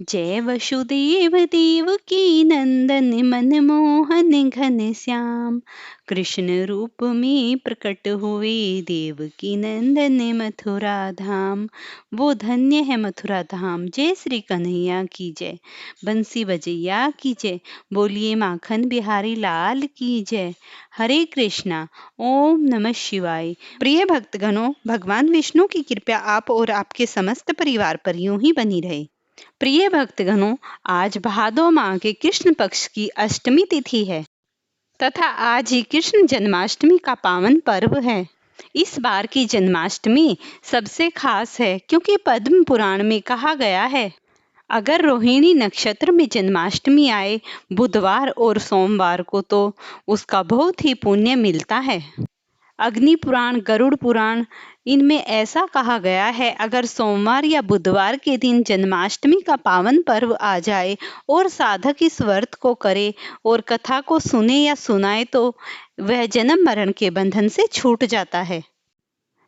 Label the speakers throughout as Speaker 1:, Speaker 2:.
Speaker 1: जय वसुदेव देवकी नंदन मनमोहन घन श्याम। कृष्ण रूप में प्रकट हुए देवकी नंदन मथुरा धाम। वो धन्य है मथुरा धाम। जय श्री कन्हैया की जय। बंसी बजैया की जय। बोलिए माखन बिहारी लाल की जय। हरे कृष्णा। ओम नमः शिवाय। प्रिय भक्तगणों, भगवान विष्णु की कृपा आप और आपके समस्त परिवार पर यूं ही बनी रहे। प्रिय भक्तगणों, आज भादो माह के कृष्ण पक्ष की अष्टमी तिथि है तथा आज ही कृष्ण जन्माष्टमी का पावन पर्व है। इस बार की जन्माष्टमी सबसे खास है क्योंकि पद्म पुराण में कहा गया है, अगर रोहिणी नक्षत्र में जन्माष्टमी आए बुधवार और सोमवार को तो उसका बहुत ही पुण्य मिलता है। अग्नि पुराण, गरुड़ पुराण, इनमें ऐसा कहा गया है, अगर सोमवार या बुधवार के दिन जन्माष्टमी का पावन पर्व आ जाए और साधक इस व्रत को करे और कथा को सुने या सुनाए तो वह जन्म मरण के बंधन से छूट जाता है।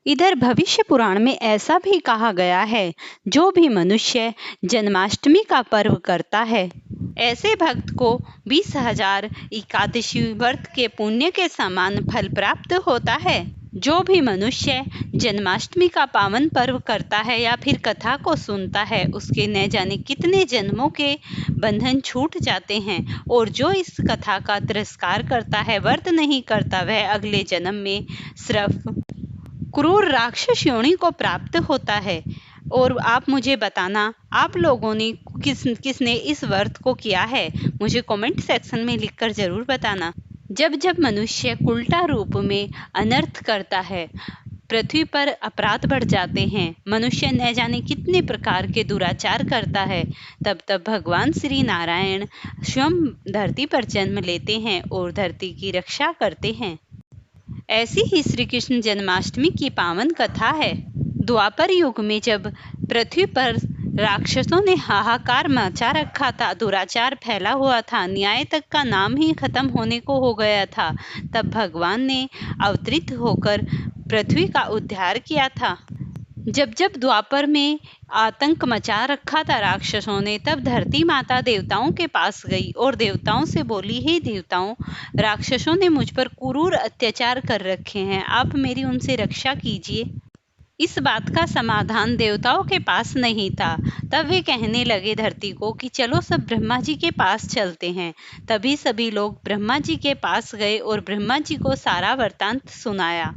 Speaker 1: इधर भविष्य पुराण में ऐसा भी कहा गया है, जो भी मनुष्य जन्माष्टमी का पर्व करता है ऐसे भक्त को 20,000 एकादशी व्रत के पुण्य के समान फल प्राप्त होता है। जो भी मनुष्य जन्माष्टमी का पावन पर्व करता है या फिर कथा को सुनता है, उसके न जाने कितने जन्मों के बंधन छूट जाते हैं। और जो इस कथा का तिरस्कार करता है, व्रत नहीं करता, वह अगले जन्म में सिर्फ क्रूर राक्षस योनि को प्राप्त होता है। और आप मुझे बताना, आप लोगों ने किसने इस व्रत को किया है, मुझे कमेंट सेक्शन में लिखकर जरूर बताना। जब जब मनुष्य उल्टा रूप में अनर्थ करता है, पृथ्वी पर अपराध बढ़ जाते हैं, मनुष्य न जाने कितने प्रकार के दुराचार करता है, तब तब भगवान श्री नारायण स्वयं धरती पर जन्म लेते हैं और धरती की रक्षा करते हैं। ऐसी ही श्री कृष्ण जन्माष्टमी की पावन कथा है। द्वापर युग में जब पृथ्वी पर राक्षसों ने हाहाकार मचा रखा था, दुराचार फैला हुआ था, न्याय तक का नाम ही खत्म होने को हो गया था, तब भगवान ने अवतरित होकर पृथ्वी का उद्धार किया था। जब जब द्वापर में आतंक मचा रखा था राक्षसों ने, तब धरती माता देवताओं के पास गई और देवताओं से बोली, हे देवताओं, राक्षसों ने मुझ पर क्रूर अत्याचार कर रखे हैं, आप मेरी उनसे रक्षा कीजिए। इस बात का समाधान देवताओं के पास नहीं था। तब वे कहने लगे धरती को कि चलो सब ब्रह्मा जी के पास चलते हैं। तभी सभी लोग ब्रह्मा जी के पास गए और ब्रह्मा जी को सारा वृत्तांत सुनाया।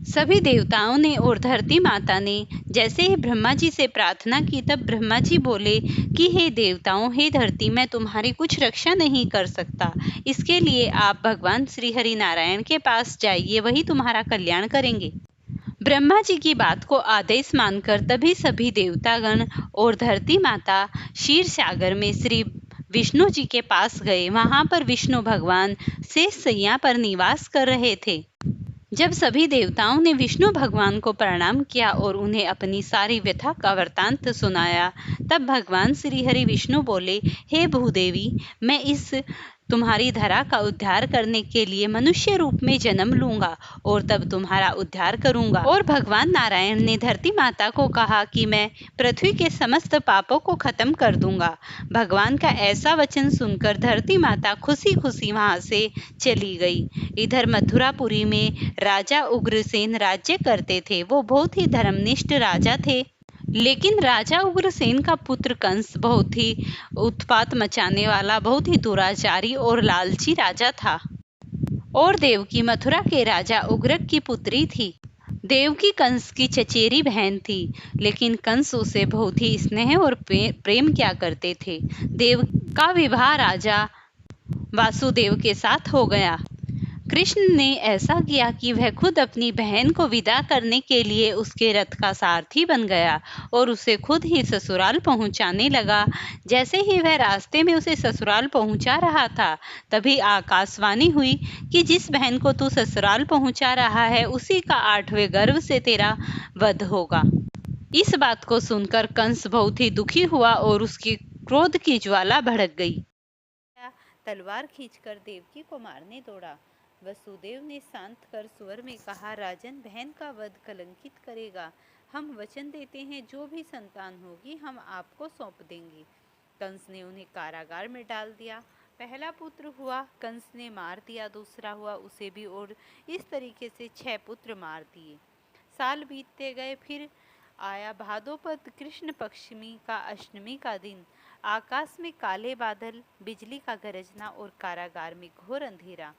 Speaker 1: सभी देवताओं ने और धरती माता ने जैसे ही ब्रह्मा जी से प्रार्थना की, तब ब्रह्मा जी बोले कि हे देवताओं, हे धरती, मैं तुम्हारी कुछ रक्षा नहीं कर सकता, इसके लिए आप भगवान श्री हरि नारायण के पास जाइए, वही तुम्हारा कल्याण करेंगे। ब्रह्मा जी की बात को आदेश मानकर तभी सभी देवतागण और धरती माता क्षीर सागर में श्री विष्णु जी के पास गए। वहां पर विष्णु भगवान शेष शैया पर निवास कर रहे थे। जब सभी देवताओं ने विष्णु भगवान को प्रणाम किया और उन्हें अपनी सारी व्यथा का वृत्तांत सुनाया, तब भगवान श्री हरि विष्णु बोले, हे भूदेवी, मैं इस तुम्हारी धरा का उद्धार करने के लिए मनुष्य रूप में जन्म लूंगा और तब तुम्हारा उद्धार करूंगा। और भगवान नारायण ने धरती माता को कहा कि मैं पृथ्वी के समस्त पापों को खत्म कर दूंगा। भगवान का ऐसा वचन सुनकर धरती माता खुशी खुशी वहां से चली गई। इधर मथुरापुरी में राजा उग्रसेन राज्य करते थे। वो बहुत ही धर्मनिष्ठ राजा थे, लेकिन राजा उग्रसेन का पुत्र कंस बहुत ही उत्पात मचाने वाला, बहुत ही दुराचारी और लालची राजा था। और देवकी मथुरा के राजा उग्रक की पुत्री थी। देवकी कंस की चचेरी बहन थी, लेकिन कंस उसे बहुत ही स्नेह और प्रेम किया करते थे। देव का विवाह राजा वासुदेव के साथ हो गया। कृष्ण ने ऐसा किया कि वह खुद अपनी बहन को विदा करने के लिए उसके रथ का सारथी बन गया और उसे खुद ही ससुराल पहुंचाने लगा। जैसे ही वह रास्ते में उसे ससुराल पहुंचा रहा था, तभी आकाशवाणी हुई कि जिस बहन को तू ससुराल पहुंचा रहा है, उसी का 8वें गर्भ से तेरा वध होगा। इस बात को सुनकर कंस बहुत ही दुखी हुआ और उसकी क्रोध की ज्वाला भड़क गई। तलवार खींचकर देवकी को मारने दौड़ा। वसुदेव ने शांत कर स्वर में कहा, राजन, बहन का वध कलंकित करेगा। हम वचन देते हैं जो भी संतान होगी हम आपको सौंप देंगे। कंस ने उन्हें कारागार में डाल दिया। पहला पुत्र हुआ, कंस ने मार दिया। दूसरा हुआ, उसे भी, और इस तरीके से 6 पुत्र मार दिए। साल बीतते गए। फिर आया भादोपद कृष्ण पक्षमी का अष्टमी का दिन। आकाश में काले बादल, बिजली का गरजना और कारागार में घोर अंधेरा।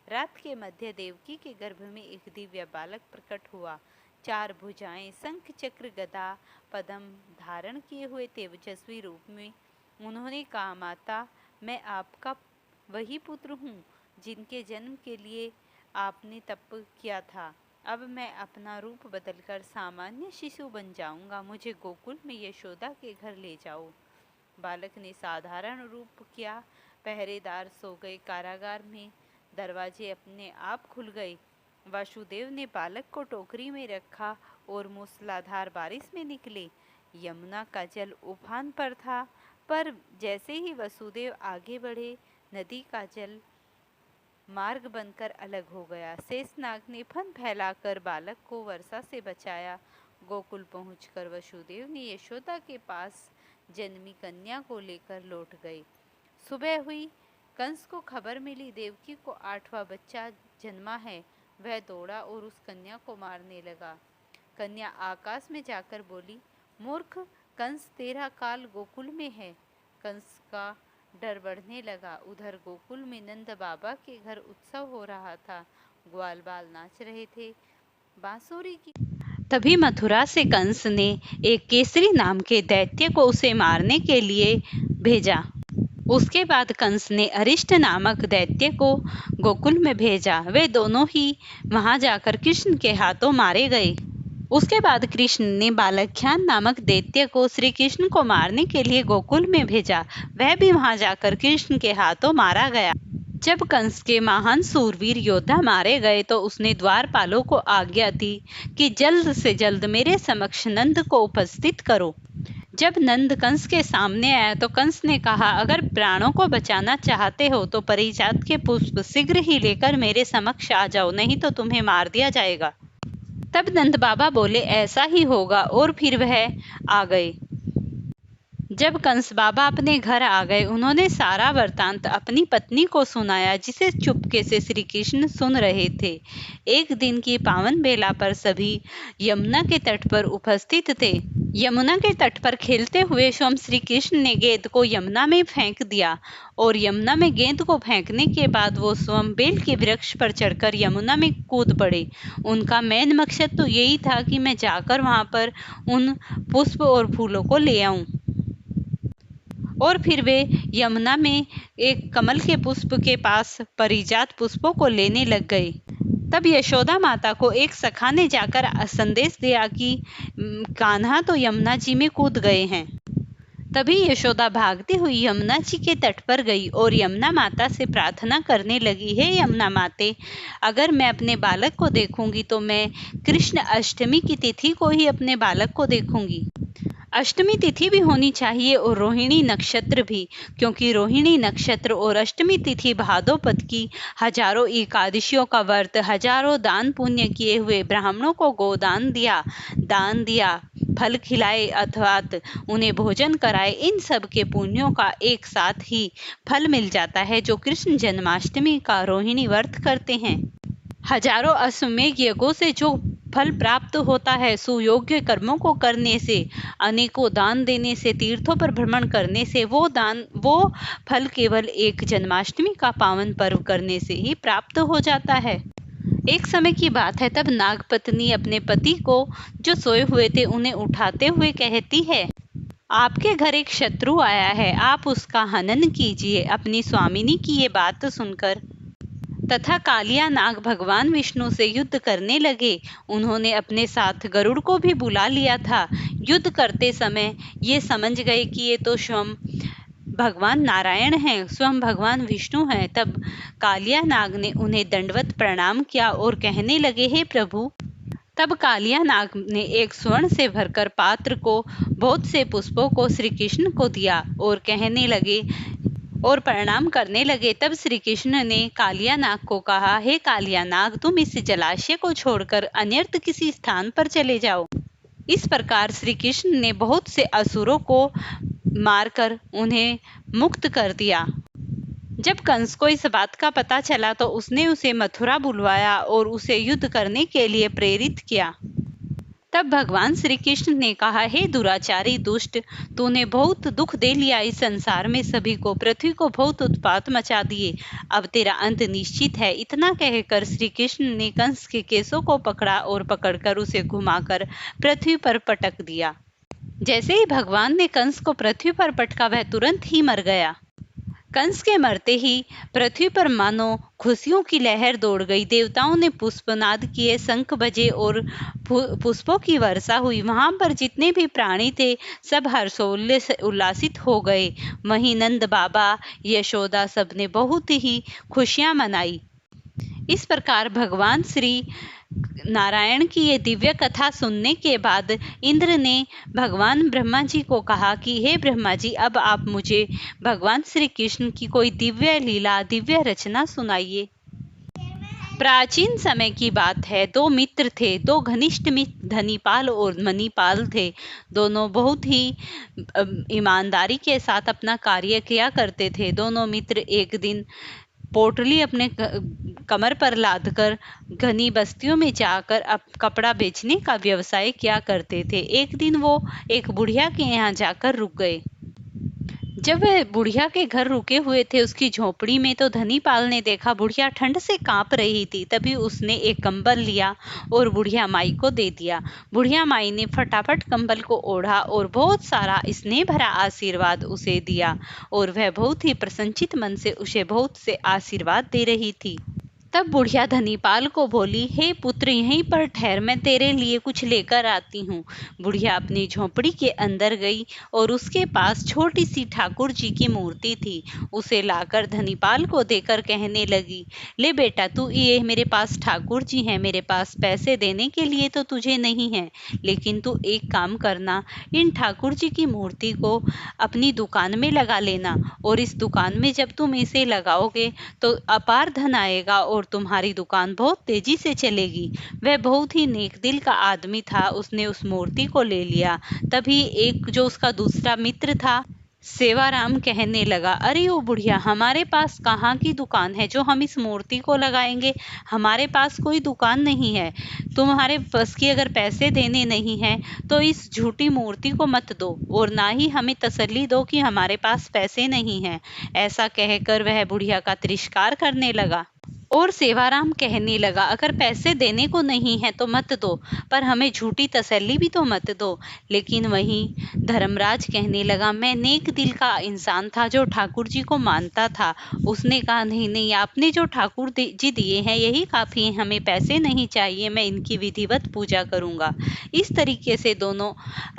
Speaker 1: रात के मध्य देवकी के गर्भ में एक दिव्य बालक प्रकट हुआ। 4 भुजाएं, शंख चक्र गदा पद्म धारण किए हुए तेजस्वी रूप में उन्होंने कहा, माता, मैं आपका वही पुत्र हूँ जिनके जन्म के लिए आपने तप किया था। अब मैं अपना रूप बदलकर सामान्य शिशु बन जाऊंगा। मुझे गोकुल में यशोदा के घर ले जाओ। बालक ने साधारण रूप किया। पहरेदार सो गए। कारागार में दरवाजे अपने आप खुल गए। वासुदेव ने बालक को टोकरी में रखा और मूसलाधार बारिश में निकले। यमुना का जल उफान पर था, पर जैसे ही वसुदेव आगे बढ़े, नदी का जल मार्ग बनकर अलग हो गया। शेषनाग ने फन फैलाकर बालक को वर्षा से बचाया। गोकुल पहुंचकर वसुदेव ने यशोदा के पास जन्मी कन्या को लेकर लौट गए। सुबह हुई। कंस को खबर मिली, देवकी को 8वां बच्चा जन्मा है। वह दौड़ा और उस कन्या को मारने लगा। कन्या आकाश में जाकर बोली, मूर्ख कंस, तेरा काल गोकुल में है। कंस का डर बढ़ने लगा। उधर गोकुल में नंद बाबा के घर उत्सव हो रहा था। ग्वाल बाल नाच रहे थे बांसुरी की। तभी मथुरा से कंस ने एक केसरी नाम के दैत्य को उसे मारने के लिए भेजा। उसके बाद कंस ने अरिष्ट नामक दैत्य को गोकुल में भेजा। वे दोनों ही वहां जाकर कृष्ण के हाथों मारे गए। उसके बाद कृष्ण ने बालख्यान नामक दैत्य को श्री कृष्ण को मारने के लिए गोकुल में भेजा। वह भी वहां जाकर कृष्ण के हाथों मारा गया। जब कंस के महान सूरवीर योद्धा मारे गए तो उसने द्वारपालों को आज्ञा दी कि जल्द से जल्द मेरे समक्ष नंद को उपस्थित करो। जब नंद कंस के सामने आया तो कंस ने कहा, अगर प्राणों को बचाना चाहते हो तो परिजात के पुष्प शीघ्र ही लेकर मेरे समक्ष आ जाओ, नहीं तो तुम्हें मार दिया जाएगा। तब नंद बाबा बोले, ऐसा ही होगा, और फिर वह आ गए। जब कंस बाबा अपने घर आ गए, उन्होंने सारा वृत्तांत अपनी पत्नी को सुनाया, जिसे चुपके से श्री कृष्ण सुन रहे थे। एक दिन की पावन बेला पर सभी यमुना के तट पर उपस्थित थे। यमुना के तट पर खेलते हुए स्वयं श्री कृष्ण ने गेंद को यमुना में फेंक दिया, और यमुना में गेंद को फेंकने के बाद वो स्वयं बेल के वृक्ष पर चढ़कर यमुना में कूद पड़े। उनका मेन मकसद तो यही था कि मैं जाकर वहां पर उन पुष्प और फूलों को ले आऊं। और फिर वे यमुना में एक कमल के पुष्प के पास परिजात पुष्पों को लेने लग गए। तब यशोदा माता को एक सखा ने जाकर संदेश दिया कि कान्हा तो यमुना जी में कूद गए हैं। तभी यशोदा भागती हुई यमुना जी के तट पर गई और यमुना माता से प्रार्थना करने लगी, हे यमुना माते, अगर मैं अपने बालक को देखूंगी तो मैं कृष्ण अष्टमी की तिथि को ही अपने बालक को देखूंगी। अष्टमी तिथि भी होनी चाहिए और रोहिणी नक्षत्र भी, क्योंकि रोहिणी नक्षत्र और अष्टमी तिथि भादोपद की हजारों एकादशियों का व्रत, हजारों दान पुण्य किए हुए ब्राह्मणों को गोदान दिया, दान दिया, फल खिलाए अथवा उन्हें भोजन कराए, इन सब के पुण्यों का एक साथ ही फल मिल जाता है जो कृष्ण जन्माष्टमी का रोहिणी व्रत करते हैं। हजारों अश्वमेध यज्ञों से जो फल प्राप्त होता है, सुयोग्य कर्मों को करने से, अनेकों दान देने से, तीर्थों पर भ्रमण करने से, वो फल केवल एक जन्माष्टमी का पावन पर्व करने से ही प्राप्त हो जाता है। एक समय की बात है, तब नागपत्नी अपने पति को जो सोए हुए थे उन्हें उठाते हुए कहती है, आपके घर एक शत्रु आया है, आप उसका हनन कीजिए। अपनी स्वामिनी की ये बात सुनकर तथा कालिया नाग भगवान विष्णु से युद्ध करने लगे। उन्होंने अपने साथ गरुड़ को भी बुला लिया था। युद्ध करते समय ये समझ गए कि ये तो स्वयं भगवान नारायण हैं, स्वयं भगवान विष्णु हैं। तब कालिया नाग ने उन्हें दंडवत प्रणाम किया और कहने लगे, हे प्रभु। तब कालिया नाग ने एक स्वर्ण से भरकर पात्र को बहुत से पुष्पों को श्री कृष्ण को दिया और कहने लगे और प्रणाम करने लगे। तब श्री कृष्ण ने कालिया नाग को कहा, हे कालिया नाग, तुम इस जलाशय को छोड़कर अन्यत्र किसी स्थान पर चले जाओ। इस प्रकार श्री कृष्ण ने बहुत से असुरों को मारकर उन्हें मुक्त कर दिया। जब कंस को इस बात का पता चला तो उसने उसे मथुरा बुलवाया और उसे युद्ध करने के लिए प्रेरित किया। तब भगवान श्री कृष्ण ने कहा, हे दुराचारी दुष्ट, तूने बहुत दुख दे लिया इस संसार में सभी को, पृथ्वी को बहुत उत्पात मचा दिए, अब तेरा अंत निश्चित है। इतना कहकर श्री कृष्ण ने कंस के केसों को पकड़ा और पकड़कर उसे घुमाकर पृथ्वी पर पटक दिया। जैसे ही भगवान ने कंस को पृथ्वी पर पटका, वह तुरंत ही मर गया। कंस के मरते ही पृथ्वी पर मानो खुशियों की लहर दौड़ गई। देवताओं ने पुष्पनाद किए, शंख बजे और पुष्पों की वर्षा हुई। वहां पर जितने भी प्राणी थे सब हर्षोल्लास उल्लासित हो गए। वहीं नंद बाबा, यशोदा, सबने बहुत ही खुशियां मनाई। इस प्रकार भगवान श्री नारायण की ये दिव्य कथा सुनने के बाद इंद्र ने भगवान ब्रह्मा जी को कहा कि हे ब्रह्मा जी, अब आप मुझे भगवान श्री कृष्ण की कोई दिव्य लीला, दिव्य रचना सुनाइए। प्राचीन समय की बात है। दो मित्र थे, दो घनिष्ठ मित्र धनीपाल और मणिपाल थे। दोनों बहुत ही ईमानदारी के साथ अपना कार्य किया करते थे। दोनों मित्र एक दिन पोटली अपने कमर पर लादकर घनी बस्तियों में जाकर अब कपड़ा बेचने का व्यवसाय किया करते थे। एक दिन वो एक बुढ़िया के यहाँ जाकर रुक गए। जब वह बुढ़िया के घर रुके हुए थे, उसकी झोपड़ी में, तो धनीपाल ने देखा बुढ़िया ठंड से कांप रही थी। तभी उसने एक कंबल लिया और बुढ़िया माई को दे दिया। बुढ़िया माई ने फटाफट कंबल को ओढ़ा और बहुत सारा स्नेह भरा आशीर्वाद उसे दिया और वह बहुत ही प्रसन्नचित मन से उसे बहुत से आशीर्वाद दे रही थी। तब बुढ़िया धनीपाल को बोली, हे पुत्र, यहीं पर ठहर, मैं तेरे लिए कुछ लेकर आती हूँ। बुढ़िया अपनी झोपड़ी के अंदर गई और उसके पास छोटी सी ठाकुर जी की मूर्ति थी। उसे लाकर धनीपाल को देकर कहने लगी, ले बेटा, तू ये मेरे पास ठाकुर जी हैं, मेरे पास पैसे देने के लिए तो तुझे नहीं है, लेकिन तू एक काम करना, इन ठाकुर जी की मूर्ति को अपनी दुकान में लगा लेना और इस दुकान में जब तुम इसे लगाओगे तो अपार धन आएगा और तुम्हारी दुकान बहुत तेजी से चलेगी। वह बहुत ही नेक दिल का आदमी था। उसने उस मूर्ति को ले लिया। तभी एक जो उसका दूसरा मित्र था, सेवाराम, कहने लगा, अरे ओ बुढ़िया, हमारे पास कहाँ की दुकान है जो हम इस मूर्ति को लगाएंगे? हमारे पास कोई दुकान नहीं है। तुम्हारे बस की अगर पैसे देने नहीं है तो इस झूठी मूर्ति को मत दो और ना ही हमें तसल्ली दो कि हमारे पास पैसे नहीं है। ऐसा कहकर वह बुढ़िया का तिरस्कार करने लगा और सेवाराम कहने लगा, अगर पैसे देने को नहीं है तो मत दो, पर हमें झूठी तसल्ली भी तो मत दो। लेकिन वहीं धर्मराज कहने लगा, मैं नेक दिल का इंसान था जो ठाकुर जी को मानता था। उसने कहा, नहीं नहीं, आपने जो ठाकुर जी दिए हैं यही काफ़ी है, हमें पैसे नहीं चाहिए, मैं इनकी विधिवत पूजा करूँगा। इस तरीके से दोनों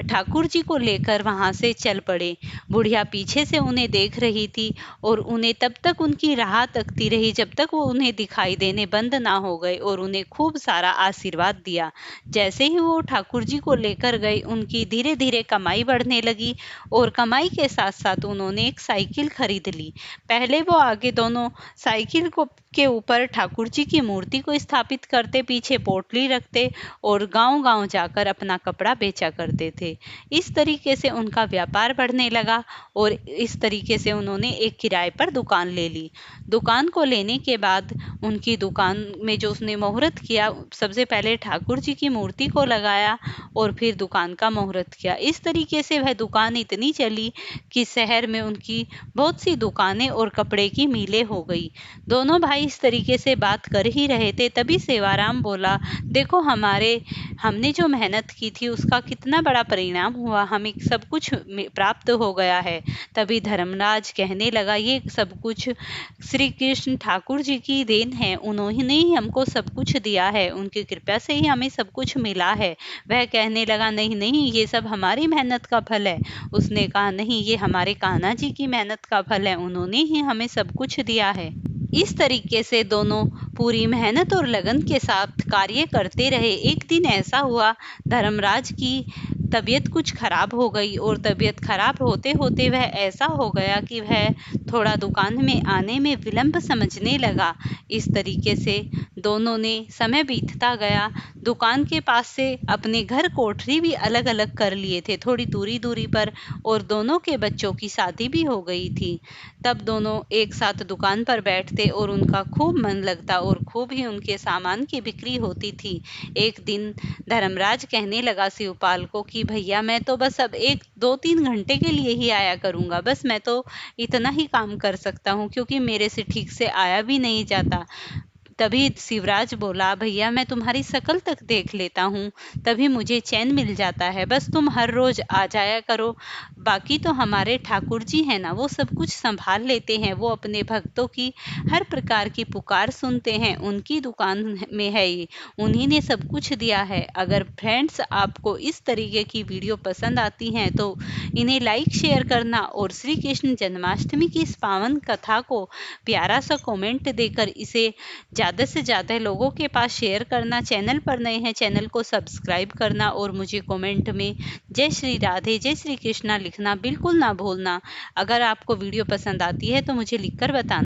Speaker 1: ठाकुर जी को लेकर वहाँ से चल पड़े। बुढ़िया पीछे से उन्हें देख रही थी और उन्हें तब तक उनकी राह तकती रही जब तक वो उन्हें दिखाई देने बंद ना हो गए और उन्हें खूब सारा आशीर्वाद दिया। जैसे ही वो ठाकुर जी को लेकर गए, उनकी धीरे धीरे कमाई बढ़ने लगी और कमाई के साथ साथ उन्होंने एक साइकिल खरीद ली। पहले वो आगे दोनों साइकिल को के ऊपर ठाकुर जी की मूर्ति को स्थापित करते, पीछे पोटली रखते और गांव-गांव जाकर अपना कपड़ा बेचा करते थे। इस तरीके से उनका व्यापार बढ़ने लगा और इस तरीके से उन्होंने एक किराए पर दुकान ले ली। दुकान को लेने के बाद उनकी दुकान में जो उसने मुहूर्त किया, सबसे पहले ठाकुर जी की मूर्ति को लगाया और फिर दुकान का मुहूर्त किया। इस तरीके से वह दुकान इतनी चली कि शहर में उनकी बहुत सी दुकानें और कपड़े की मिलें हो गई। दोनों भाई इस तरीके से बात कर ही रहे थे, तभी सेवाराम बोला, देखो हमने जो मेहनत की थी उसका कितना बड़ा परिणाम हुआ, हमें सब कुछ प्राप्त हो गया है। तभी धर्मराज कहने लगा, ये सब कुछ श्री कृष्ण ठाकुर जी की देन है, उन्होंने ही हमको सब कुछ दिया है, उनकी कृपा से ही हमें सब कुछ मिला है। वह कहने लगा, नहीं नहीं, ये सब हमारी मेहनत का फल है। उसने कहा, नहीं, ये हमारे कान्हा जी की मेहनत का फल है, उन्होंने ही हमें सब कुछ दिया है। इस तरीके से दोनों पूरी मेहनत और लगन के साथ कार्य करते रहे। एक दिन ऐसा हुआ, धर्मराज की तबीयत कुछ खराब हो गई और तबीयत खराब होते होते वह ऐसा हो गया कि वह थोड़ा दुकान में आने में विलंब समझने लगा। इस तरीके से दोनों ने समय बीतता गया, दुकान के पास से अपने घर कोठरी भी अलग अलग कर लिए थे, थोड़ी दूरी दूरी पर, और दोनों के बच्चों की शादी भी हो गई थी। तब दोनों एक साथ दुकान पर बैठते और उनका खूब मन लगता और खूब ही उनके सामान की बिक्री होती थी। एक दिन धर्मराज कहने लगा शिवपाल को कि भैया, मैं तो बस अब 1-2-3 घंटे के लिए ही आया करूंगा, बस मैं तो इतना ही काम कर सकता हूँ, क्योंकि मेरे से ठीक से आया भी नहीं जाता। तभी शिवराज बोला, भैया मैं तुम्हारी शकल तक देख लेता हूँ, तभी मुझे चैन मिल जाता है, बस तुम हर रोज आ जाया करो। बाकी तो हमारे ठाकुर जी है ना, वो सब कुछ संभाल लेते हैं, वो अपने भक्तों की हर प्रकार की पुकार सुनते हैं, उनकी दुकान में है ये, उन्हीं ने सब कुछ दिया है। अगर फ्रेंड्स आपको इस तरीके की वीडियो पसंद आती हैं तो इन्हें लाइक शेयर करना, और श्री कृष्ण जन्माष्टमी की इस पावन कथा को प्यारा सा कमेंट देकर इसे ज़्यादा से ज़्यादा लोगों के पास शेयर करना। चैनल पर नए हैं, चैनल को सब्सक्राइब करना, और मुझे कमेंट में जय श्री राधे, जय श्री कृष्णा लिखना बिल्कुल ना भूलना। अगर आपको वीडियो पसंद आती है तो मुझे लिखकर बताना।